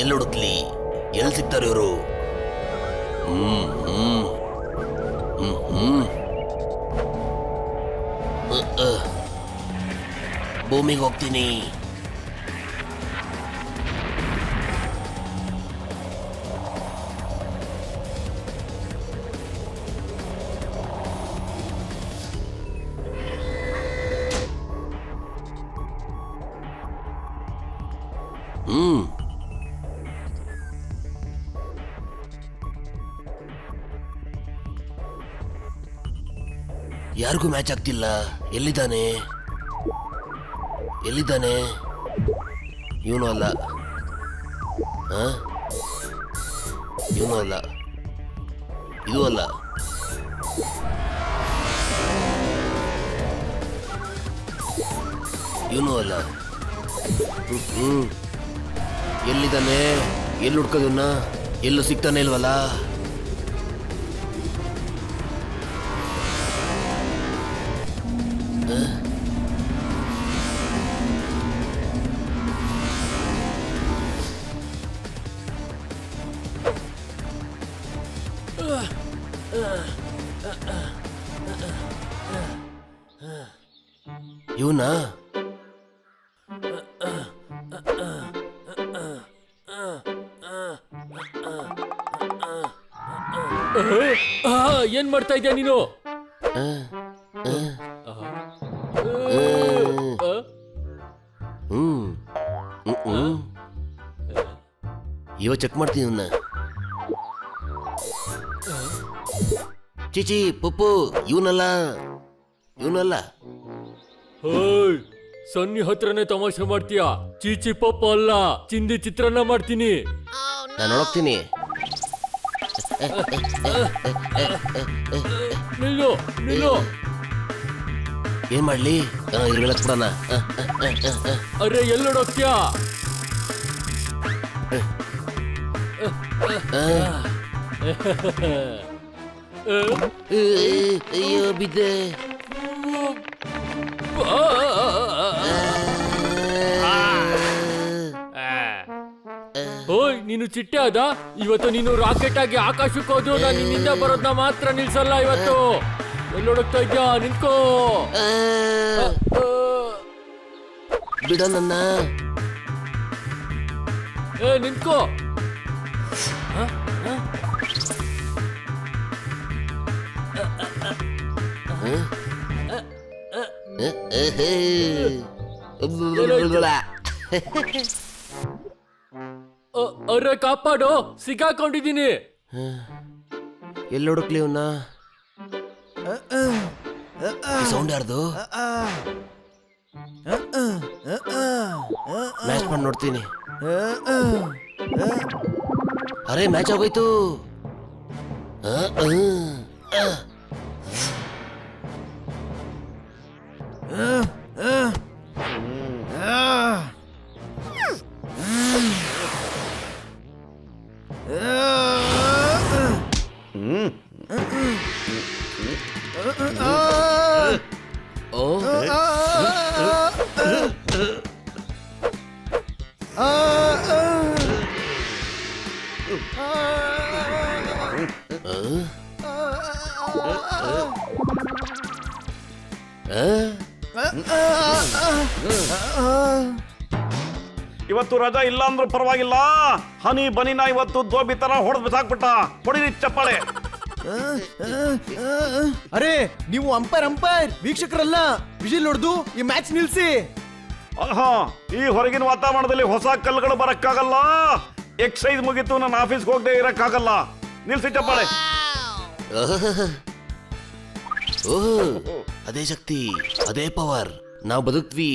ಎಲ್ಲಿ ಹುಡುಕ್ಲಿ? ಎಲ್ಲಿ ಸಿಗ್ತಾರೆ ಇವರು? ಭೂಮಿಗೆ ಹೋಗ್ತೀನಿ. ಯಾರಿಗೂ ಮ್ಯಾಚ್ ಆಗ್ತಿಲ್ಲ. ಎಲ್ಲಿದ್ದಾನೆ? ಇವನು ಅಲ್ಲ, ಇವನು ಅಲ್ಲ, ಇದು ಅಲ್ಲ. ಇವನು ಅಲ್ಲ. ಎಲ್ಲಿದ್ದಾನೆ? ಎಲ್ಲಿ ಹುಡ್ಕೋದನ್ನ? ಎಲ್ಲೂ ಸಿಗ್ತಾನೆ ಇಲ್ವಲ್ಲ? ಇವನಾ? ಏನ್ ಮಾಡ್ತಾ ಇದ್ಯಾ ನೀನು? ಇವ ಚೆಕ್ ಮಾಡ್ತೀನಿ ಇವನ್ನ. ಚಿಚಿ ಪಪ್ಪು, ಇವನಲ್ಲ. ಸನ್ನಿ ಹತ್ರನೇ ತಮಾಷೆ ಮಾಡ್ತೀಯಾ? ಚೀಚಿ ಪಪ್ಪ ಅಲ್ಲ, ಚಿಂದಿ ಚಿತ್ರಾನ್ನ ಮಾಡ್ತೀನಿ. ನಾನು ನೋಡ್ತೀನಿ. ನಿಲ್ಲು. ಏನ್ ಮಾಡ್ಲಿ? ಇರ್ಬೇಕು ಬಿಡೋಣ. ಅರೆ ಎಲ್ಲೋಡೋಗ್ತೀಯಾ? ಅಯ್ಯೋ ಬಿದ್ದೆ. ಓಯ್ ನೀನು ಚಿಟ್ಟೆ ಅದ? ಇವತ್ತು ನೀನು ರಾಕೆಟ್ ಆಗಿ ಆಕಾಶಕ್ಕೆ ಹೋದ್ರು ನಾನು ನಿನ್ನಿಂದ ಬರೋದನ್ನ ಮಾತ್ರ ನಿಲ್ಸಲ್ಲ. ಇವತ್ತು ಎಲ್ಲೋಡಕ್ತಾ ಇದ್ಯಾ? ನಿಂತ್ಕೋ. ಬಿಡ ನನ್ನ. ನಿಂತ್ಕೋ. ಅರೆ ಕಾಪಾಡು, ಸಿಕ್ಕಾಕೊಂಡಿದ್ದೀನಿ. ಎಲ್ಲಿ ಹುಡುಕ್ಲಿ ಅವನ್ನ? ಸೌಂಡ್ ಯಾರ್ದು? ಮ್ಯಾಚ್ ಮಾಡಿ ನೋಡ್ತೀನಿ. ಅರೆ ಮ್ಯಾಚ್ ಆಗೋಯ್ತು. ಇವತ್ತು ರಜಾ ಇಲ್ಲ ಅಂದ್ರೂ ಪರವಾಗಿಲ್ಲ. ಹನಿ ಬನಿನ ಇವತ್ತು ದೋಬಿ ತರ ಹೊಡೆದ್ ಬಿಸಾಕ್ಬಿಟ್ಟ. ಹೊಡಿರಿ ಚಪ್ಪಾಳೆ. ಅರೆ ನೀವು ಅಂಪೈರ್ ವೀಕ್ಷಕರಲ್ಲ. ವಿಜಿಲ್ ಹೊಡೆದು ಈ ಮ್ಯಾಚ್ ನಿಲ್ಸಿ. ಈ ಹೊರಗಿನ ವಾತಾವರಣದಲ್ಲಿ ಹೊಸ ಕಲ್ಲುಗಳು ಬರಕ್ಕಾಗಲ್ಲ. ಎಕ್ಸೈಸ್ ಮುಗಿತು, ನನ್ನ ಆಫೀಸ್ಗೆ ಹೋಗದೆ ಇರಕ್ಕಾಗಲ್ಲ. ನಿಲ್ಸಿ ಚಪ್ಪಾಳೆ. ಅದೇ ಶಕ್ತಿ, ಅದೇ ಪವರ್. ನಾವು ಬದುಕ್ವಿ.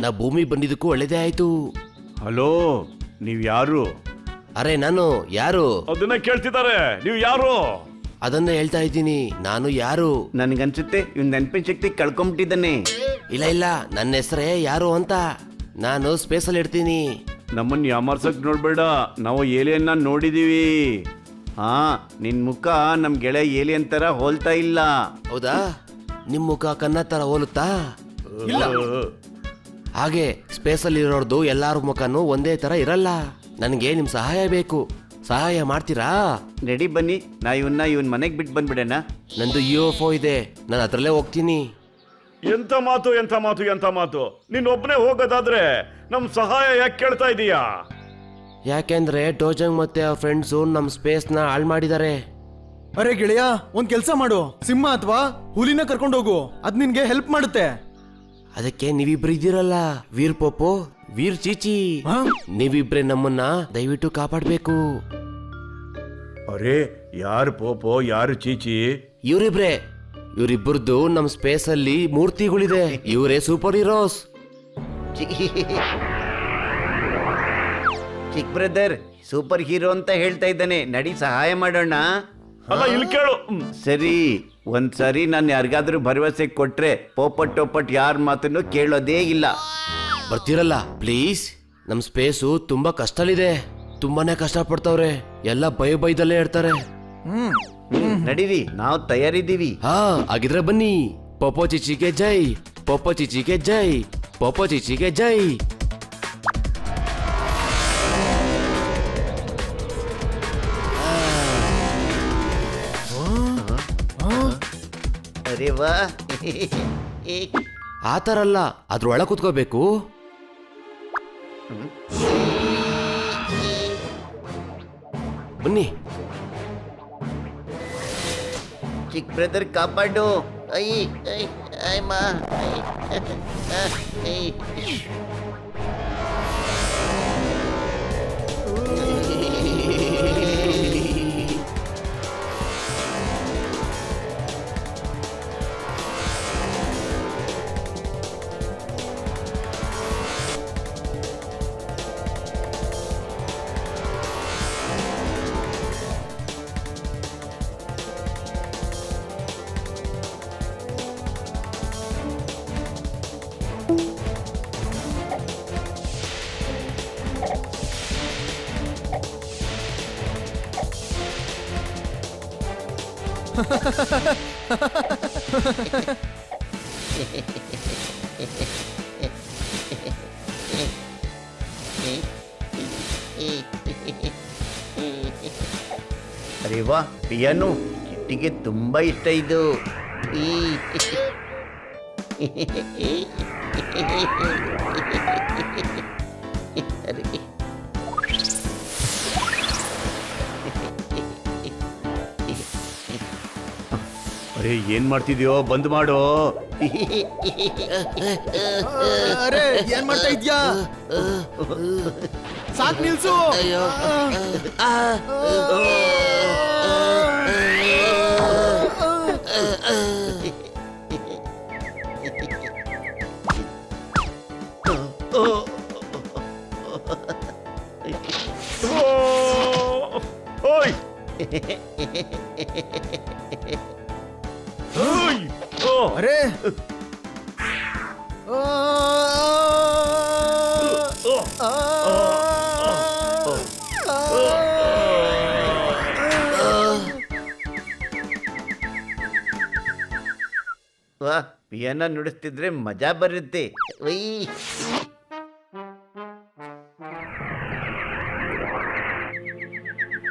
ನಾ ಭೂಮಿ ಬಂದಿದ್ದಕ್ಕೂ ಒಳ್ಳೇದೇ ಆಯ್ತು. ಹಲೋ, ನೀವ್ ಯಾರು? ಅರೆ ನಾನು ಯಾರು? ಅದನ್ನ ಕೇಳ್ತಿದ್ದಾರೆ. ನೀವು ಯಾರು? ಅದನ್ನ ಹೇಳ್ತಾ ಇದ್ದೀನಿ. ನಾನು ಯಾರು? ನನ್ಗನ್ಸುತ್ತೆ ಇವ್ನ ನೆನಪಿನ ಶಕ್ತಿ ಕಳ್ಕೊಂಬಿಟ್ಟಿದ್ದಾನೆ. ಇಲ್ಲ, ನನ್ನ ಹೆಸರೇ ಯಾರು ಅಂತ. ನಾನು ಸ್ಪೇಸಲ್ಲಿ ಇರ್ತೀನಿ. ನಮ್ಮನ್ನ ಯಾಮರ್ಸಕ್ ನೋಡ್ಬೇಡ. ನಾವು ಏಲಿಯನ್ನ ನೋಡಿದೀವಿ. ನಿನ್ ಮುಖ ನಮ್ ಗೆಳೆಯ ಏಲಿಯನ್ ತರ ಹೋಲ್ತಾ ಇಲ್ಲ. ಹೌದಾ? ನಿಮ್ ಮುಖ ಕನ್ನ ತರ ಹೋಲುತ್ತಾ? ಇಲ್ಲ. ಹಾಗೆ ಸ್ಪೇಸಲ್ಲಿ ಇರೋರ್ದು ಎಲ್ಲಾರ ಮುಖನೂ ಒಂದೇ ತರ ಇರಲ್ಲ. ನನಗೆ ನಿಮ್ ಸಹಾಯ ಬೇಕು. ಸಹಾಯ ಮಾಡ್ತೀರಾ? ನಡಿ ಬನ್ನಿ, ಇವನ್ ಮನೆಗೆ ಬಿಟ್ಟು ಬಂದ್ಬಿಡೋಣ. ನಂದು UFO ಇದೆ, ನಾನು ಅದ್ರಲ್ಲೇ ಹೋಗ್ತೀನಿ. ಎಂತ ಮಾತು ಎಂತ ಮಾತು ಎಂತ ಮಾತು. ನೀನೊಬ್ನೇ ಹೋಗೋದಾದ್ರೆ ನಮ್ ಸಹಾಯ ಯಾಕೆ ಕೇಳ್ತಾ ಇದೀಯಾ? ಯಾಕೆಂದ್ರೆ ಡೋಜಂಗ್ ಮತ್ತೆ ಅವ್ರ ಫ್ರೆಂಡ್ಸು ನಮ್ ಸ್ಪೇಸ್ನ ಹಾಳು ಮಾಡಿದ್ದಾರೆ. ಅರೆ ಗೆಳೆಯ, ಒಂದ್ ಕೆಲ್ಸ ಮಾಡು. ಸಿಂಹ ಅಥವಾ ಹುಲಿನ ಕರ್ಕೊಂಡು ಹೋಗು, ಅದ್ ನಿನ್ಗೆ ಹೆಲ್ಪ್ ಮಾಡುತ್ತೆ. ಅದಕ್ಕೆ ನೀವಿಬ್ರು ಇದ್ದೀರಲ್ಲ, ವೀರ್ ಪೋಪೋ, ವೀರ್ ಚೀಚಿ. ಹಾ? ನೀವಿಬ್ರೆ ನಮ್ಮನ್ನ ದಯವಿಟ್ಟು ಕಾಪಾಡ್ಬೇಕು. ಅರೆ, ಯಾರು ಪೋಪೋ ಯಾರು ಚೀಚಿ? ಇವರಿಬ್ಬರದು ನಮ್ ಸ್ಪೇಸ್ ಅಲ್ಲಿ ಮೂರ್ತಿಗಳಿದೆ. ಇವರೇ ಸೂಪರ್ ಹೀರೋಸ್. ಚಿಕ್ಕ ಬ್ರದರ್ ಸೂಪರ್ ಹೀರೋ ಅಂತ ಹೇಳ್ತಾ ಇದ್ದಾನೆ, ನಡಿ ಸಹಾಯ ಮಾಡೋಣ. ಅಲ್ಲ, ಇಲ್ಲಿ ಕೇಳು. ಸರಿ, ಒಂದ್ಸರಿ ನಾನು ಯಾರಿಗಾದ್ರೂ ಭರವಸೆ ಕೊಟ್ರೆ ಪೋಪಟ್ ಯಾರ ಮಾತನ್ನು ಕೇಳೋದೇ ಇಲ್ಲ. ಬರ್ತೀರಲ್ಲ ಪ್ಲೀಸ್. ನಮ್ ಸ್ಪೇಸು ತುಂಬಾ ಕಷ್ಟಲಿದೆ, ತುಂಬಾನೇ ಕಷ್ಟ ಪಡ್ತಾವ್ರೆ. ಎಲ್ಲ ಬೈದಲ್ಲೇ ಇರ್ತಾರೆ. ನಡೀರಿ, ನಾವು ತಯಾರಿದ್ದೀವಿ. ಹಾ, ಆಗಿದ್ರೆ ಬನ್ನಿ. ಪೋಪೋ ಚಿಚಿಗೆ ಜೈ, ಪೋಪೋ ಚಿಚಿಗೆ ಜೈ, ಪೋಪೋ ಚಿಚಿಗೆ ಜೈ. ಅರೆ ವಾ. ಆ ಥರ ಅಲ್ಲ, ಅದ್ರೊಳಗೆ ಕುತ್ಕೋಬೇಕು. ಬನ್ನಿ. ಚಿಕ್ಕ ಬ್ರದರ್ ಕಾಪಾಡು. ಐ ಐ ಐ ಮಾ ಐ. ಅರೆ ವಾ, ಪಿಯಾನೋ ಕಿಟ್ಟಿಗೆ ತುಂಬಾ ಇಷ್ಟ ಇದು. ಅರೆ, ಏನ್ ಮಾಡ್ತಿದ್ಯೋ? ಬಂದ್ ಮಾಡೋ. ಅರೆ ಏನ್ ಮಾಡ್ತಾ ಇದ್ಯಾ? ಸಾಕ್ ನಿಲ್ಸು. ಓಯ್ ಓಯ್, ಓ. ಅರೆ ವಾ, ಪಿಯಾನೋ ನುಡಿಸ್ತಿದ್ರೆ ಮಜಾ ಬರುತ್ತೆ.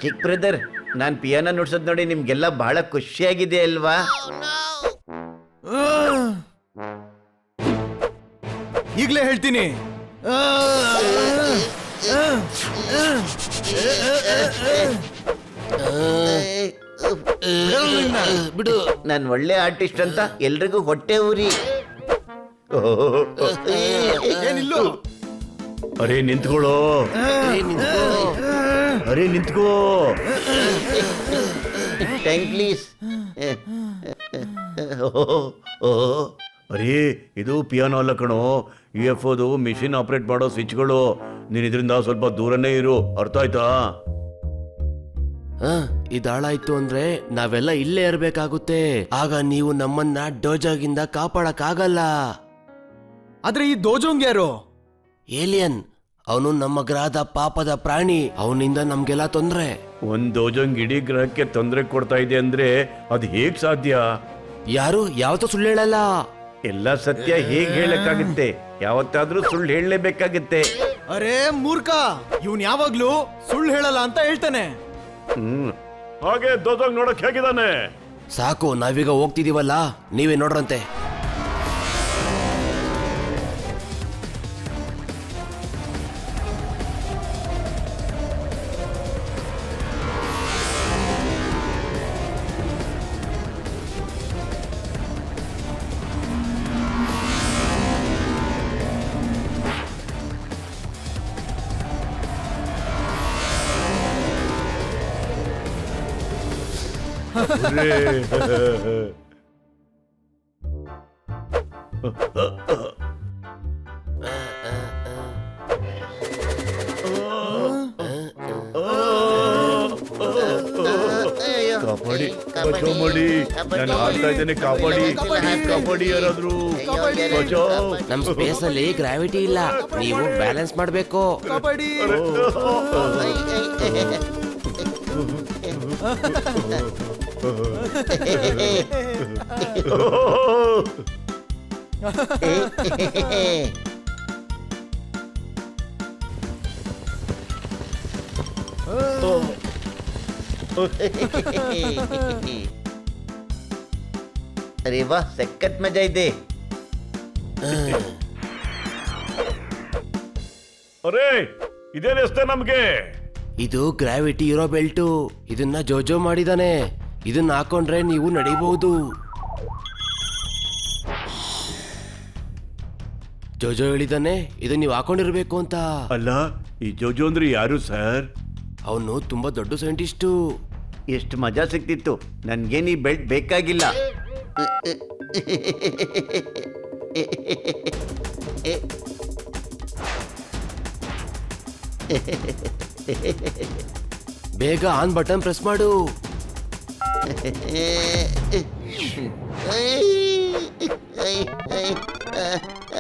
ಚಿಕ್ಕ ಬ್ರದರ್, ನಾನು ಪಿಯಾನೋ ನುಡ್ಸೋದ್ ನೋಡಿ ನಿಮ್ಗೆಲ್ಲ ಬಹಳ ಖುಷಿಯಾಗಿದೆ ಅಲ್ವಾ? ಈಗ್ಲೇ ಹೇಳ್ತೀನಿ. ಬಿಡು. ನಾನು ಒಳ್ಳೆ ಆರ್ಟಿಸ್ಟ್ ಅಂತ ಎಲ್ರಿಗೂ ಹೊಟ್ಟೆ ಊರಿ. ಏನಿಲ್ಲೋ. ಅರೆ ನಿಂತ್ಕೊಳ್ಳೋ. ಅರೆ ನಿಂತ್ಕೋ. Time please. ಅರೆ, ಇದು ಪಿಯಾನೋ ಅಲ್ಲ ಕಣೋ, UFOದು ಮಿಷಿನ್ ಆಪರೇಟ್ ಮಾಡೋ ಸ್ವಿಚ್ಗಳು. ನೀನ್ ಇದರಿಂದ ಸ್ವಲ್ಪ ದೂರನೇ ಇರು, ಅರ್ಥ ಆಯ್ತಾ? ಇದಾಳಾಯ್ತು ಅಂದ್ರೆ ನಾವೆಲ್ಲ ಇಲ್ಲೇ ಇರ್ಬೇಕಾಗುತ್ತೆ. ಆಗ ನೀವು ನಮ್ಮನ್ನ ಡೋಜಾಗಿಂದ ಕಾಪಾಡಕ್ಕಾಗಲ್ಲ. ಆದ್ರೆ ಈ ದೋಜೋಂಗ್ ಯಾರು? ಏಲಿಯನ್. ಅವನು ನಮ್ಮ ಗ್ರಹದ ಪಾಪದ ಪ್ರಾಣಿ. ಅವನಿಂದ ನಮ್ಗೆಲ್ಲ ತೊಂದ್ರೆ. ಒಂದ್ ದೋಜಂಗ್ ಇಡೀ ಗ್ರಹಕ್ಕೆ ತೊಂದರೆ ಕೊಡ್ತಾ ಇದೆ ಅಂದ್ರೆ ಅದ್ ಹೇಗ್ ಸಾಧ್ಯ? ಯಾರು ಯಾವತ್ತೂ ಸುಳ್ಳು ಹೇಳಲ್ಲ. ಎಲ್ಲ ಸತ್ಯ ಹೇಗ್ ಹೇಳಕ್ಕಾಗುತ್ತೆ? ಯಾವತ್ತಾದ್ರೂ ಸುಳ್ಳು ಹೇಳಲೇಬೇಕಾಗುತ್ತೆ. ಅರೇ ಮೂರ್ಖ, ಇವನ್ ಯಾವಾಗ್ಲೂ ಸುಳ್ಳು ಹೇಳಲ್ಲ ಅಂತ ಹೇಳ್ತಾನೆ. ಹಾಗೆ ದೋಜೋಗ್ ನೋಡಕ್ ಹೇಗಿದ್ದಾನೆ? ಸಾಕು, ನಾವೀಗ ಹೋಗ್ತಿದೀವಲ್ಲ, ನೀವೇ ನೋಡ್ರಂತೆ. ಕಾಪಾಡಿ, ಬಚಾವ್ ಮಾಡಿ, ನಾನು ಹಾಡ್ತಾ ಇದ್ದೇನೆ, ಕಾಪಾಡಿ, ಕಾಪಾಡಿ ಯಾರಾದ್ರೂ, ಬಚಾವ್. ನಮ್ ಸ್ಪೇಸ್ ಅಲ್ಲಿ ಗ್ರಾವಿಟಿ ಇಲ್ಲ, ನೀವು ಬ್ಯಾಲೆನ್ಸ್ ಮಾಡ್ಬೇಕು. ಕಬಡ್ಡಿ. अरे वाह, सखत मजा ಇದೆ. ಅರೇ, ಇದೇನ್ ಎಷ್ಟೇ ನಮ್ಗೆ? ಇದು ಗ್ರಾವಿಟಿ ಇರೋ ಬೆಲ್ಟು. ಇದನ್ನ ಜೋಜೋ ಮಾಡಿದಾನೆ. ಇದನ್ನ ಹಾಕೊಂಡ್ರೆ ನೀವು ನಡಿಬಹುದು. ಜೋಜೋ ಹೇಳಿದಾನೆ ಇದನ್ನ ನೀವು ಹಾಕೊಂಡಿರ್ಬೇಕು ಅಂತ. ಅಲ್ಲ, ಈ ಜೋಜೋ ಅಂದ್ರೆ ಯಾರು ಸರ್? ಅವನು ತುಂಬಾ ದೊಡ್ಡ ಸೈಂಟಿಸ್ಟು. ಎಷ್ಟು ಮಜಾ ಸಿಕ್ತಿತ್ತು. ನನ್ಗೇನ್ ಈ ಬೆಲ್ಟ್ ಬೇಕಾಗಿಲ್ಲ. ಬೇಗ ಆನ್ ಬಟನ್ ಪ್ರೆಸ್ ಮಾಡು.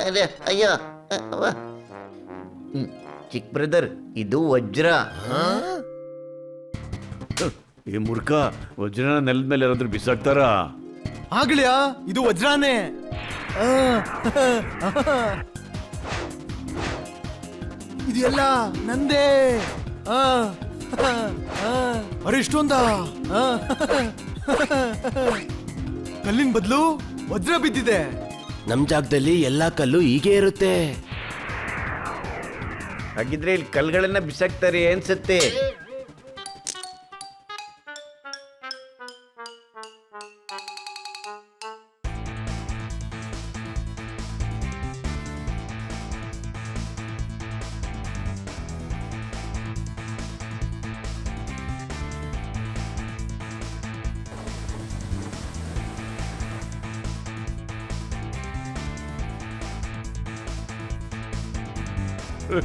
ಅರೆ ಅಯ್ಯೋ, ಚಿಕ್ಕ ಬ್ರದರ್, ಇದು ವಜ್ರ. ಈ ಮೂರ್ಖ, ವಜ್ರನ ನೆಲದ ಮೇಲೆ ಯಾರಾದ್ರೂ ಬಿಸಾಕ್ತಾರ? ಆಗ್ಲಿಯಾ, ಇದು ವಜ್ರಾನೇ. ಇದೆಲ್ಲ ನಂದೇ. ಅರೆ ಇಷ್ಟೊಂದ ಕಲ್ಲಿನ ಬದಲು ವಜ್ರ ಬಿದ್ದಿದೆ. ನಮ್ ಜಾಗದಲ್ಲಿ ಎಲ್ಲಾ ಕಲ್ಲು ಹೀಗೆ ಇರುತ್ತೆ. ಹಾಗಿದ್ರೆ ಇಲ್ಲಿ ಕಲ್ಗಳನ್ನ ಬಿಸಾಕ್ತಾರೆ ಅನ್ಸುತ್ತೆ.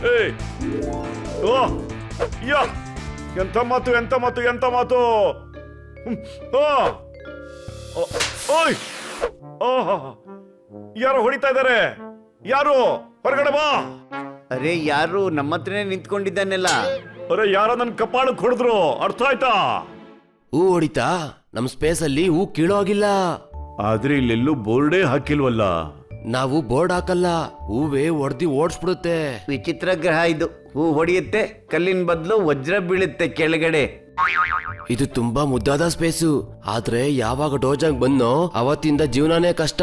ಹೇ! ಓ! ಯಾ! ಎಂತ ಮಾತು, ಎಂತ ಮಾತು, ಎಂತ ಮಾತು! ಓ! ಓಯ್! ಓಹ್! ಯಾರೋ ಹೊಡಿತಾ ಇದ್ದಾರೆ. ಯಾರು? ಹೊರಗಡೆ ಬಾ. ಅರೆ, ಯಾರು ನಮ್ಮ ಹತ್ರನೇ ನಿಂತ್ಕೊಂಡಿದ್ದಾನೆಲ್ಲ. ಅರೆ, ಯಾರ ನನ್ ಕಪಾಳಕ್ಕೆ ಹೊಡೆದ್ರು, ಅರ್ಥ ಆಯ್ತಾ? ಹೂ ಹೊಡಿತಾ? ನಮ್ ಸ್ಪೇಸ್ ಅಲ್ಲಿ ಹೂ ಕೀಳೋ ಆಗಿಲ್ಲ. ಆದ್ರೆ ಇಲ್ಲೆಲ್ಲೂ ಬೋರ್ಡೇ ಹಾಕಿಲ್ವಲ್ಲ. ನಾವು ಬೋರ್ಡ್ ಹಾಕಲ್ಲ, ಹೂವೇ ಹೊಡೆದಿ ಓಡಿಸ್ಬಿಡುತ್ತೆ. ವಿಚಿತ್ರ ಗ್ರಹ ಇದು. ಹೂ ಹೊಡೆಯುತ್ತೆ, ಕಲ್ಲಿನ ಬದಲು ವಜ್ರ ಬೀಳುತ್ತೆ ಕೆಳಗಡೆ. ಇದು ತುಂಬಾ ಮುದ್ದಾದ ಸ್ಪೇಸು. ಆದ್ರೆ ಯಾವಾಗ ಡೋಜಾಗ್ ಬಂದೋ ಅವತ್ತಿಂದ ಜೀವನನೇ ಕಷ್ಟ.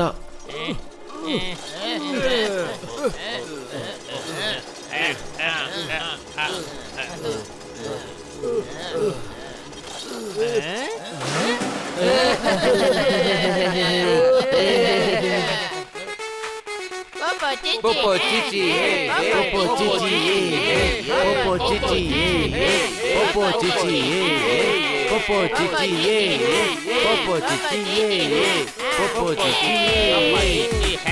Popo Chichi, Popo Chichi, Popo Chichi, Popo Chichi, Popo Chichi, Popo Chichi, Popo Chichi.